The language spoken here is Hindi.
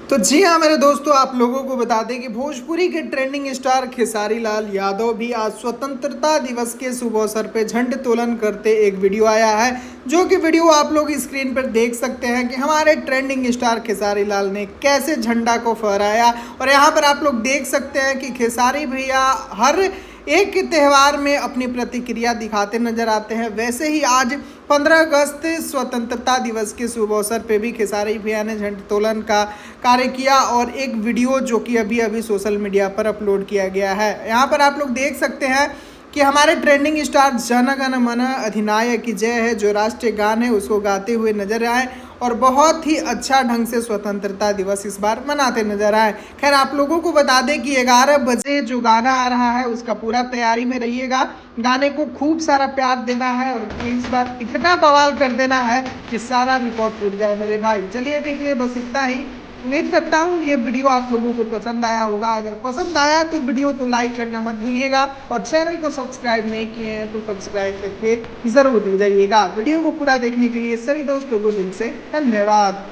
तो जी हाँ मेरे दोस्तों, आप लोगों को बता दें कि भोजपुरी के ट्रेंडिंग स्टार खेसारी लाल यादव भी आज स्वतंत्रता दिवस के शुभ अवसर पे झंडोत्तोलन करते एक वीडियो आया है। जो कि वीडियो आप लोग स्क्रीन पर देख सकते हैं कि हमारे ट्रेंडिंग स्टार खेसारी लाल ने कैसे झंडा को फहराया। और यहाँ पर आप लोग देख सकते हैं कि खेसारी भैया हर एक त्यौहार में अपनी प्रतिक्रिया दिखाते नजर आते हैं। वैसे ही आज 15 अगस्त स्वतंत्रता दिवस के शुभ अवसर पे भी खेसारी भैया ने झंडोत्तोलन का कार्य किया और एक वीडियो जो कि अभी अभी सोशल मीडिया पर अपलोड किया गया है। यहाँ पर आप लोग देख सकते हैं कि हमारे ट्रेंडिंग स्टार जन गण मन अधिनायक की जय है जो राष्ट्रीय गान है उसको गाते हुए नजर आए और बहुत ही अच्छा ढंग से स्वतंत्रता दिवस इस बार मनाते नजर आए। खैर आप लोगों को बता दें कि 11 बजे जो गाना आ रहा है उसका पूरा तैयारी में रहिएगा। गाने को खूब सारा प्यार देना है और इस बार इतना बवाल कर देना है कि सारा रिकॉर्ड टूट जाए मेरे भाई। चलिए देखिए, बस इतना ही। उम्मीद करता हूँ ये वीडियो आप लोगों को पसंद आया होगा। अगर पसंद आया तो वीडियो को लाइक करना मत भूलिएगा और चैनल को सब्सक्राइब नहीं किए हैं तो सब्सक्राइब करके जरूर दे जाइएगा। वीडियो को पूरा देखने के लिए सभी दोस्तों को दिल से धन्यवाद।